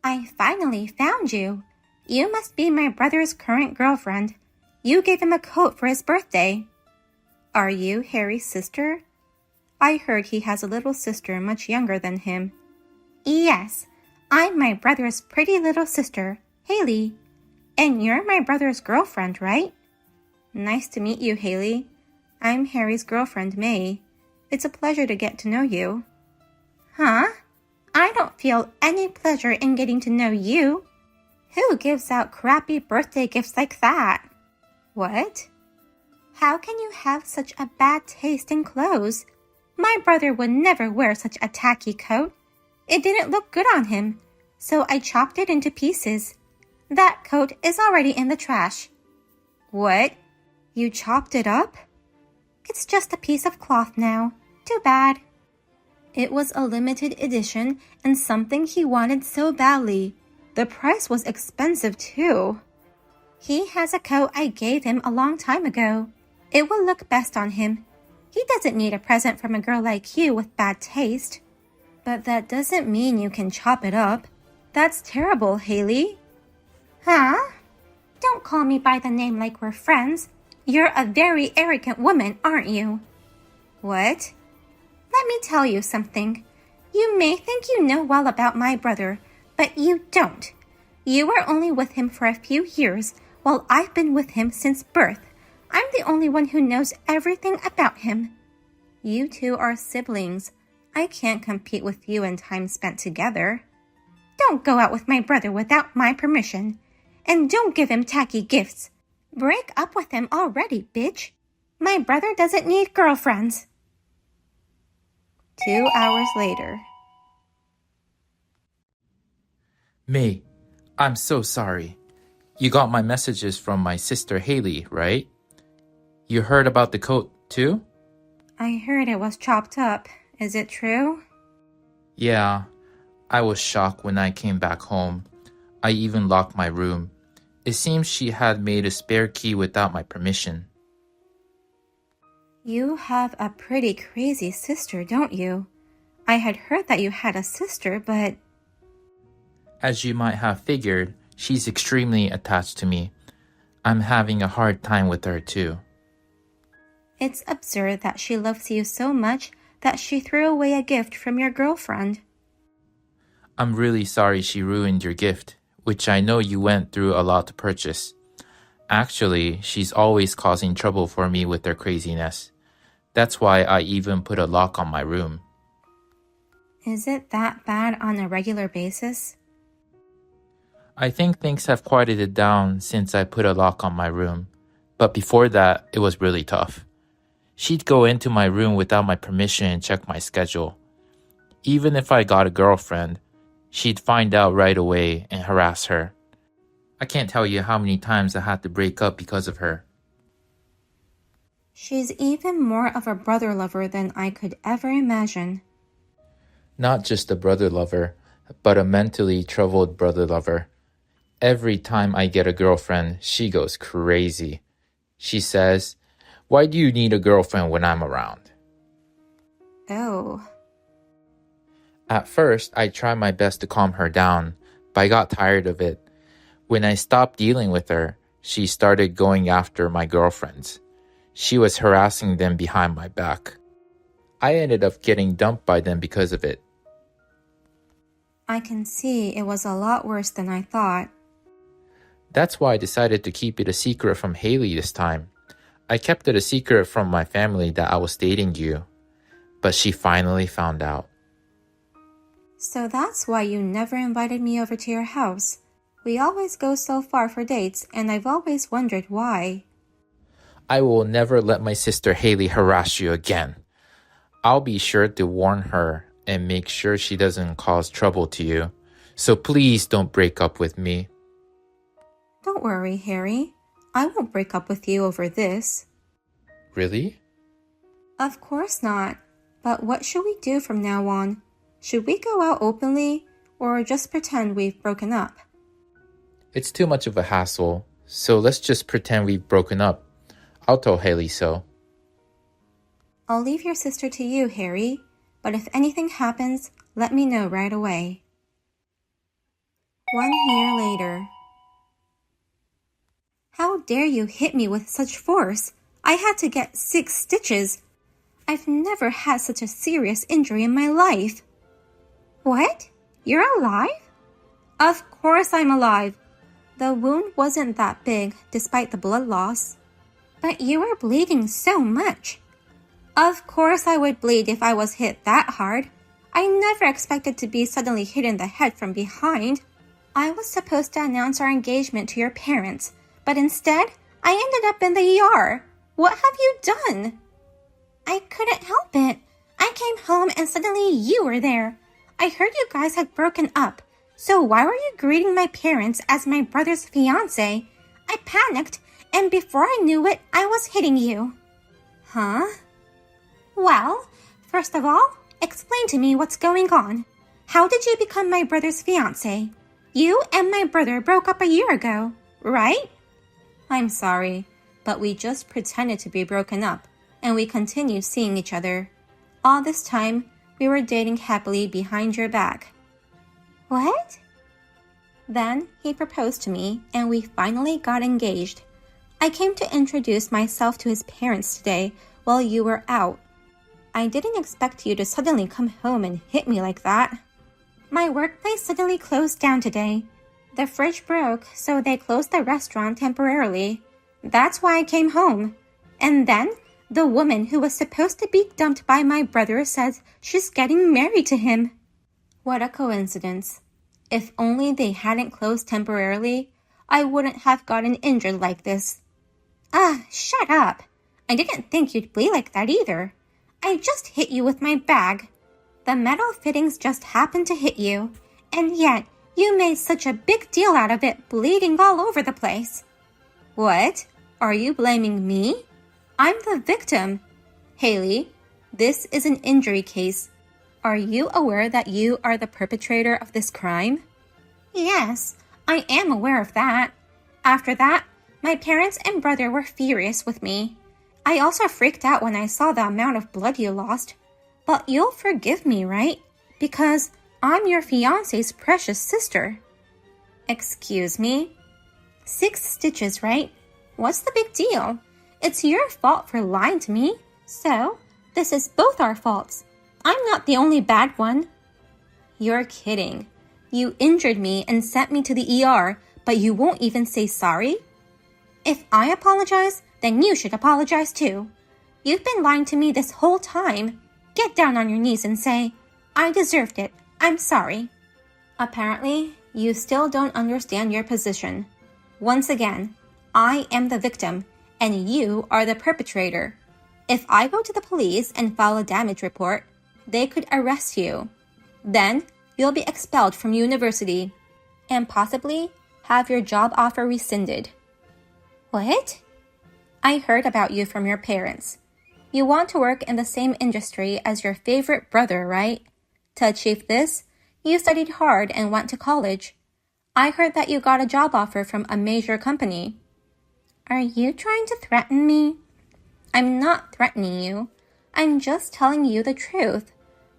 I finally found you. You must be my brother's current girlfriend. You gave him a coat for his birthday. Are you Harry's sister? I heard he has a little sister much younger than him. Yes, I'm my brother's pretty little sister, Haley. And you're my brother's girlfriend, right? Nice to meet you, Haley. I'm Harry's girlfriend, May. It's a pleasure to get to know you. Huh? I don't feel any pleasure in getting to know you. Who gives out crappy birthday gifts like that? What? How can you have such a bad taste in clothes? My brother would never wear such a tacky coat. It didn't look good on him, so I chopped it into pieces. That coat is already in the trash. What? You chopped it up? It's just a piece of cloth now. Too bad. It was a limited edition and something he wanted so badly. The price was expensive too. He has a coat I gave him a long time ago. It will look best on him. He doesn't need a present from a girl like you with bad taste. But that doesn't mean you can chop it up. That's terrible, Haley. Huh? Don't call me by the name like we're friends. You're a very arrogant woman, aren't you? What? Let me tell you something. You may think you know well about my brother, but you don't. You were only with him for a few years, while I've been with him since birth. I'm the only one who knows everything about him. You two are siblings. I can't compete with you in time spent together. Don't go out with my brother without my permission. And don't give him tacky gifts. Break up with him already, bitch. My brother doesn't need girlfriends. 2 hours later. May, I'm so sorry. You got my messages from my sister Haley, right? You heard about the coat too? I heard it was chopped up. Is it true? Yeah, I was shocked when I came back home. I even locked my room. It seems she had made a spare key without my permission. You have a pretty crazy sister, don't you? I had heard that you had a sister, but... As you might have figured, she's extremely attached to me. I'm having a hard time with her too. It's absurd that she loves you so much that she threw away a gift from your girlfriend. I'm really sorry she ruined your gift, which I know you went through a lot to purchase. Actually, she's always causing trouble for me with her craziness. That's why I even put a lock on my room. Is it that bad on a regular basis? I think things have quieted down since I put a lock on my room. But before that, it was really tough. She'd go into my room without my permission and check my schedule. Even if I got a girlfriend, she'd find out right away and harass her. I can't tell you how many times I had to break up because of her. She's even more of a brother lover than I could ever imagine. Not just a brother lover, but a mentally troubled brother lover. Every time I get a girlfriend, she goes crazy. She says, "Why do you need a girlfriend when I'm around?" Oh. At first, I tried my best to calm her down, but I got tired of it. When I stopped dealing with her, she started going after my girlfriends. She was harassing them behind my back. I ended up getting dumped by them because of it. I can see it was a lot worse than I thought. That's why I decided to keep it a secret from Haley this time. I kept it a secret from my family that I was dating you, but she finally found out. So that's why you never invited me over to your house. We always go so far for dates, and I've always wondered why. I will never let my sister Haley harass you again. I'll be sure to warn her and make sure she doesn't cause trouble to you. So please don't break up with me. Don't worry, Harry. I won't break up with you over this. Really? Of course not. But what should we do from now on? Should we go out openly, or just pretend we've broken up? It's too much of a hassle, so let's just pretend we've broken up. I'll tell Haley so. I'll leave your sister to you, Harry. But if anything happens, let me know right away. 1 year later. How dare you hit me with such force? I had to get 6 stitches. I've never had such a serious injury in my life. What? You're alive? Of course I'm alive. The wound wasn't that big despite the blood loss. But you were bleeding so much. Of course I would bleed if I was hit that hard. I never expected to be suddenly hit in the head from behind. I was supposed to announce our engagement to your parents, but instead, I ended up in the ER. What have you done? I couldn't help it. I came home and suddenly you were there. I heard you guys had broken up. So why were you greeting my parents as my brother's fiancé? I panicked, and before I knew it, I was hitting you. Huh? Well, first of all, explain to me what's going on. How did you become my brother's fiancé? You and my brother broke up a year ago, right? I'm sorry, but we just pretended to be broken up, and we continued seeing each other. All this time, we were dating happily behind your back. What? Then he proposed to me, and we finally got engaged. I came to introduce myself to his parents today while you were out. I didn't expect you to suddenly come home and hit me like that. My workplace suddenly closed down today. The fridge broke, so they closed the restaurant temporarily. That's why I came home. And then, the woman who was supposed to be dumped by my brother says she's getting married to him. What a coincidence. If only they hadn't closed temporarily, I wouldn't have gotten injured like this. Shut up. I didn't think you'd bleed like that either. I just hit you with my bag. The metal fittings just happened to hit you, and yet you made such a big deal out of it bleeding all over the place. What? Are you blaming me? I'm the victim. Haley, this is an injury case. Are you aware that you are the perpetrator of this crime? Yes, I am aware of that. After that, my parents and brother were furious with me. I also freaked out when I saw the amount of blood you lost. But you'll forgive me, right? Because I'm your fiancé's precious sister. Excuse me? 6 stitches, right? What's the big deal? It's your fault for lying to me. So, this is both our faults. I'm not the only bad one. You're kidding. You injured me and sent me to the ER, but you won't even say sorry? If I apologize, then you should apologize too. You've been lying to me this whole time. Get down on your knees and say, I deserved it. I'm sorry. Apparently, you still don't understand your position. Once again, I am the victim, and you are the perpetrator. If I go to the police and file a damage report, they could arrest you. Then, you'll be expelled from university, and possibly have your job offer rescinded. What? I heard about you from your parents. You want to work in the same industry as your favorite brother, right? To achieve this, you studied hard and went to college. I heard that you got a job offer from a major company. Are you trying to threaten me? I'm not threatening you. I'm just telling you the truth.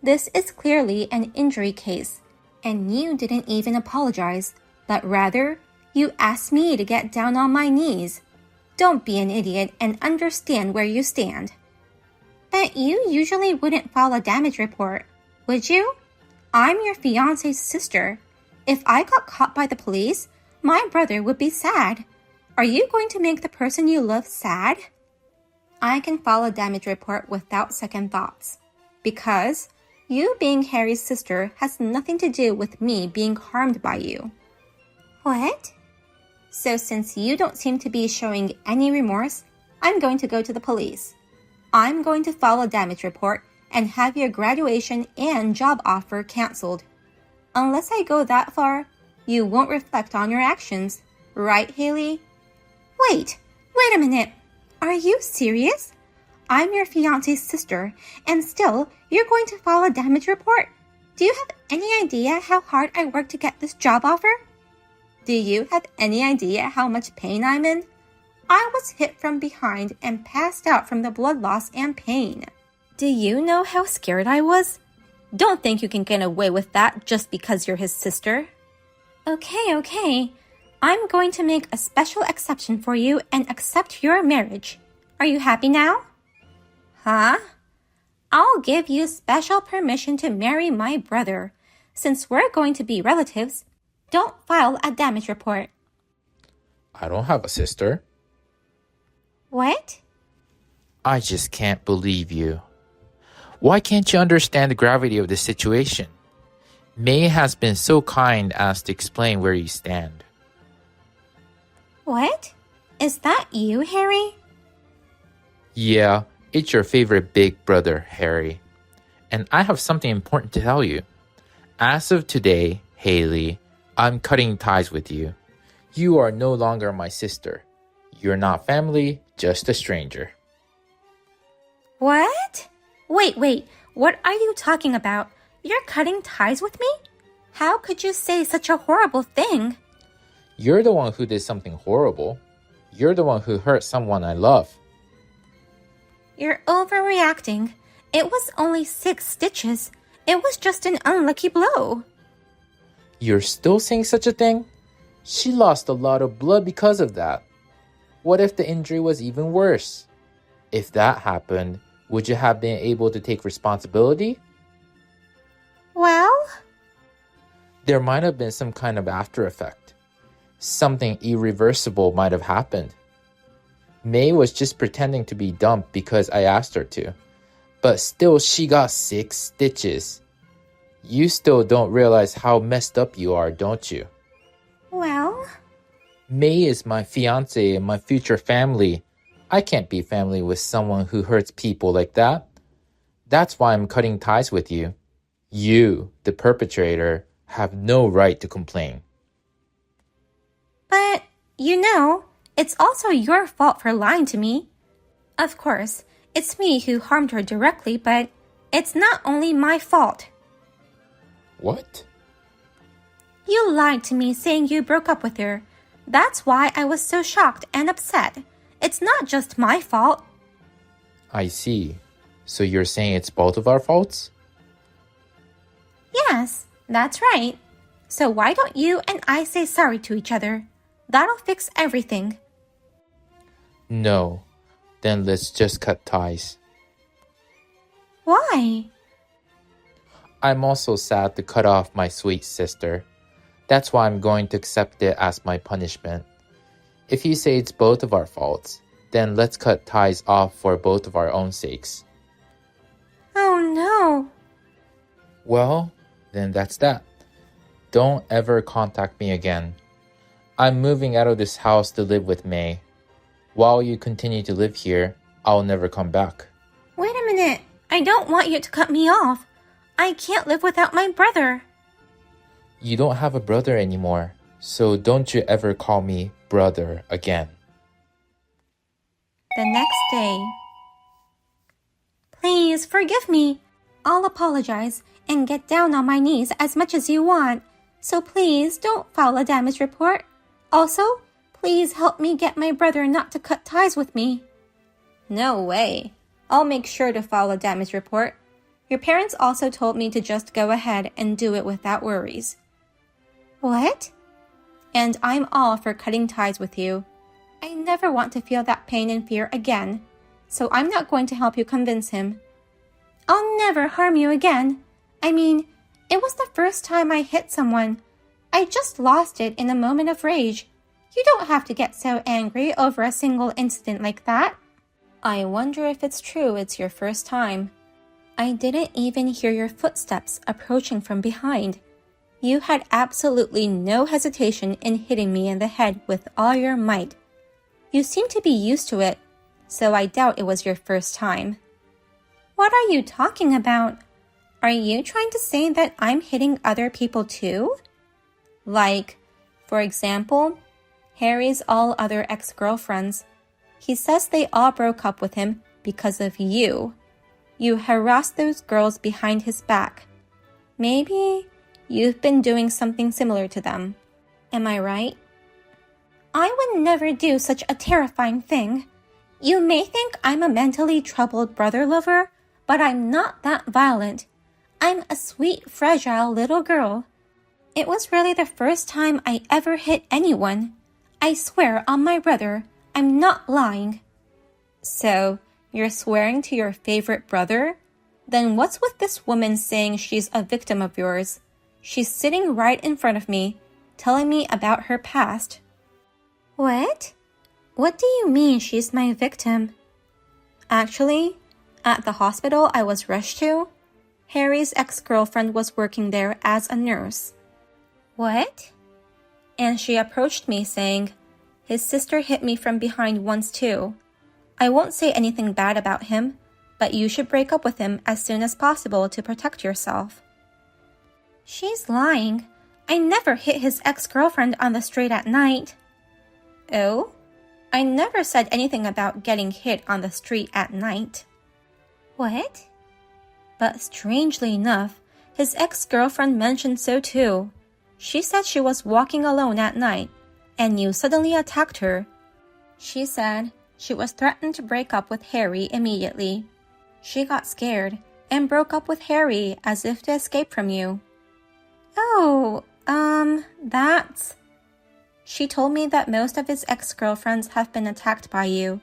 This is clearly an injury case, and you didn't even apologize, but rather, you asked me to get down on my knees. Don't be an idiot and understand where you stand. But you usually wouldn't file a damage report, would you? I'm your fiancé's sister. If I got caught by the police, my brother would be sad. Are you going to make the person you love sad? I can file a damage report without second thoughts, because you being Harry's sister has nothing to do with me being harmed by you. What? So since you don't seem to be showing any remorse, I'm going to go to the police. I'm going to file a damage report and have your graduation and job offer canceled. Unless I go that far, you won't reflect on your actions. Right, Haley? Wait a minute. Are you serious? I'm your fiancé's sister, and still, you're going to file a damage report? Do you have any idea how hard I worked to get this job offer? Do you have any idea how much pain I'm in? I was hit from behind and passed out from the blood loss and pain. Do you know how scared I was? Don't think you can get away with that just because you're his sister. Okay. I'm going to make a special exception for you and accept your marriage. Are you happy now? Huh? I'll give you special permission to marry my brother. Since we're going to be relatives, don't file a damage report. I don't have a sister. What? I just can't believe you. Why can't you understand the gravity of the situation? May has been so kind as to explain where you stand. What? Is that you, Harry? Yeah, it's your favorite big brother, Harry. And I have something important to tell you. As of today, Haley, I'm cutting ties with you. You are no longer my sister. You're not family, just a stranger. What? Wait. What are you talking about? You're cutting ties with me? How could you say such a horrible thing? You're the one who did something horrible. You're the one who hurt someone I love. You're overreacting. It was only 6 stitches. It was just an unlucky blow. You're still saying such a thing? She lost a lot of blood because of that. What if the injury was even worse? If that happened, would you have been able to take responsibility? Well? There might have been some kind of after effect. Something irreversible might have happened. May was just pretending to be dumped because I asked her to. But still, she got 6 stitches. You still don't realize how messed up you are, don't you? Well? May is my fiance and my future family. I can't be family with someone who hurts people like that. That's why I'm cutting ties with you. You, the perpetrator, have no right to complain. But, it's also your fault for lying to me. Of course, it's me who harmed her directly, but it's not only my fault. What? You lied to me saying you broke up with her. That's why I was so shocked and upset. It's not just my fault. I see. So you're saying it's both of our faults? Yes, that's right. So why don't you and I say sorry to each other? That'll fix everything. No. Then let's just cut ties. Why? I'm also sad to cut off my sweet sister. That's why I'm going to accept it as my punishment. If you say it's both of our faults, then let's cut ties off for both of our own sakes. Oh no. Well, then that's that. Don't ever contact me again. I'm moving out of this house to live with May. While you continue to live here, I'll never come back. Wait a minute. I don't want you to cut me off. I can't live without my brother. You don't have a brother anymore, so don't you ever call me brother again. The next day. Please forgive me. I'll apologize and get down on my knees as much as you want. So please don't file a damage report. Also, please help me get my brother not to cut ties with me. No way. I'll make sure to file a damage report. Your parents also told me to just go ahead and do it without worries. What? And I'm all for cutting ties with you. I never want to feel that pain and fear again, so I'm not going to help you convince him. I'll never harm you again. I mean, it was the first time I hit someone. I just lost it in a moment of rage. You don't have to get so angry over a single incident like that. I wonder if it's true it's your first time. I didn't even hear your footsteps approaching from behind. You had absolutely no hesitation in hitting me in the head with all your might. You seem to be used to it, so I doubt it was your first time. What are you talking about? Are you trying to say that I'm hitting other people too? Like, for example, Harry's all other ex-girlfriends. He says they all broke up with him because of you. You harassed those girls behind his back. Maybe you've been doing something similar to them. Am I right? I would never do such a terrifying thing. You may think I'm a mentally troubled brother lover, but I'm not that violent. I'm a sweet, fragile little girl. It was really the first time I ever hit anyone. I swear on my brother, I'm not lying. So, you're swearing to your favorite brother? Then what's with this woman saying she's a victim of yours? She's sitting right in front of me, telling me about her past. What? What do you mean she's my victim? Actually, at the hospital I was rushed to, Harry's ex-girlfriend was working there as a nurse. What? And she approached me saying, his sister hit me from behind once too. I won't say anything bad about him, but you should break up with him as soon as possible to protect yourself. She's lying. I never hit his ex-girlfriend on the street at night. Oh? I never said anything about getting hit on the street at night. What? But strangely enough, his ex-girlfriend mentioned so too. She said she was walking alone at night, and you suddenly attacked her. She said she was threatened to break up with Harry immediately. She got scared and broke up with Harry as if to escape from you. Oh, that's... She told me that most of his ex-girlfriends have been attacked by you,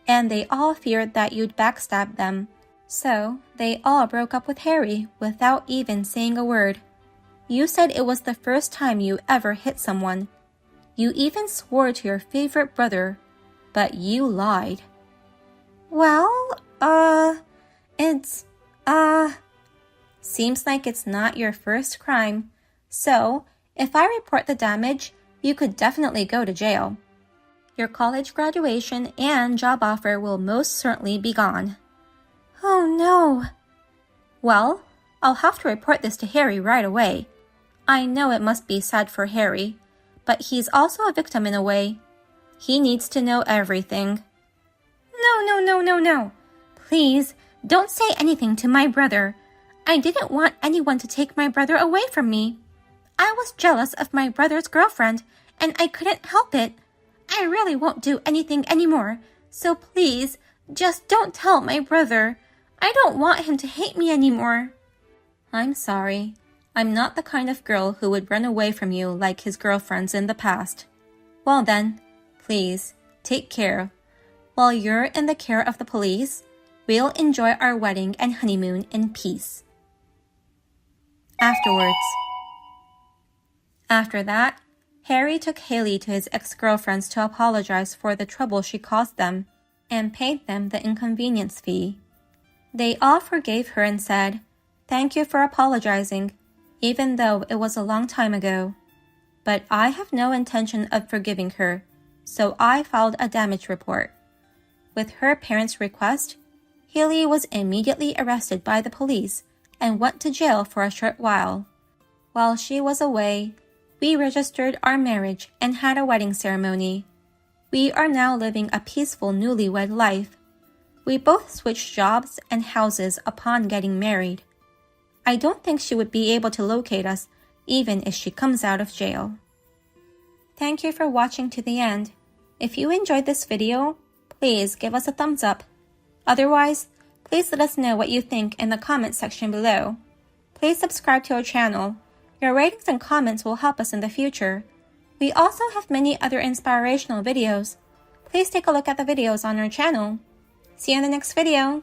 and they all feared that you'd backstab them. So, they all broke up with Harry without even saying a word. You said it was the first time you ever hit someone. You even swore to your favorite brother, but you lied. Well, seems like it's not your first crime. So, if I report the damage, you could definitely go to jail. Your college graduation and job offer will most certainly be gone. Oh no. Well, I'll have to report this to Harry right away. I know it must be sad for Harry, but he's also a victim in a way. He needs to know everything. No. Please, don't say anything to my brother. I didn't want anyone to take my brother away from me. I was jealous of my brother's girlfriend, and I couldn't help it. I really won't do anything anymore, so please, just don't tell my brother. I don't want him to hate me anymore. I'm sorry. I'm not the kind of girl who would run away from you like his girlfriends in the past. Well then, please, take care. While you're in the care of the police, we'll enjoy our wedding and honeymoon in peace. After that, Harry took Haley to his ex-girlfriends to apologize for the trouble she caused them and paid them the inconvenience fee. They all forgave her and said, "Thank you for apologizing, even though it was a long time ago. But I have no intention of forgiving her, so I filed a damage report." With her parents' request, Haley was immediately arrested by the police and went to jail for a short while. While she was away, we registered our marriage and had a wedding ceremony. We are now living a peaceful newlywed life. We both switched jobs and houses upon getting married. I don't think she would be able to locate us even if she comes out of jail. Thank you for watching to the end. If you enjoyed this video, please give us a thumbs up. Otherwise, please let us know what you think in the comment section below. Please subscribe to our channel. Your ratings and comments will help us in the future. We also have many other inspirational videos. Please take a look at the videos on our channel. See you in the next video.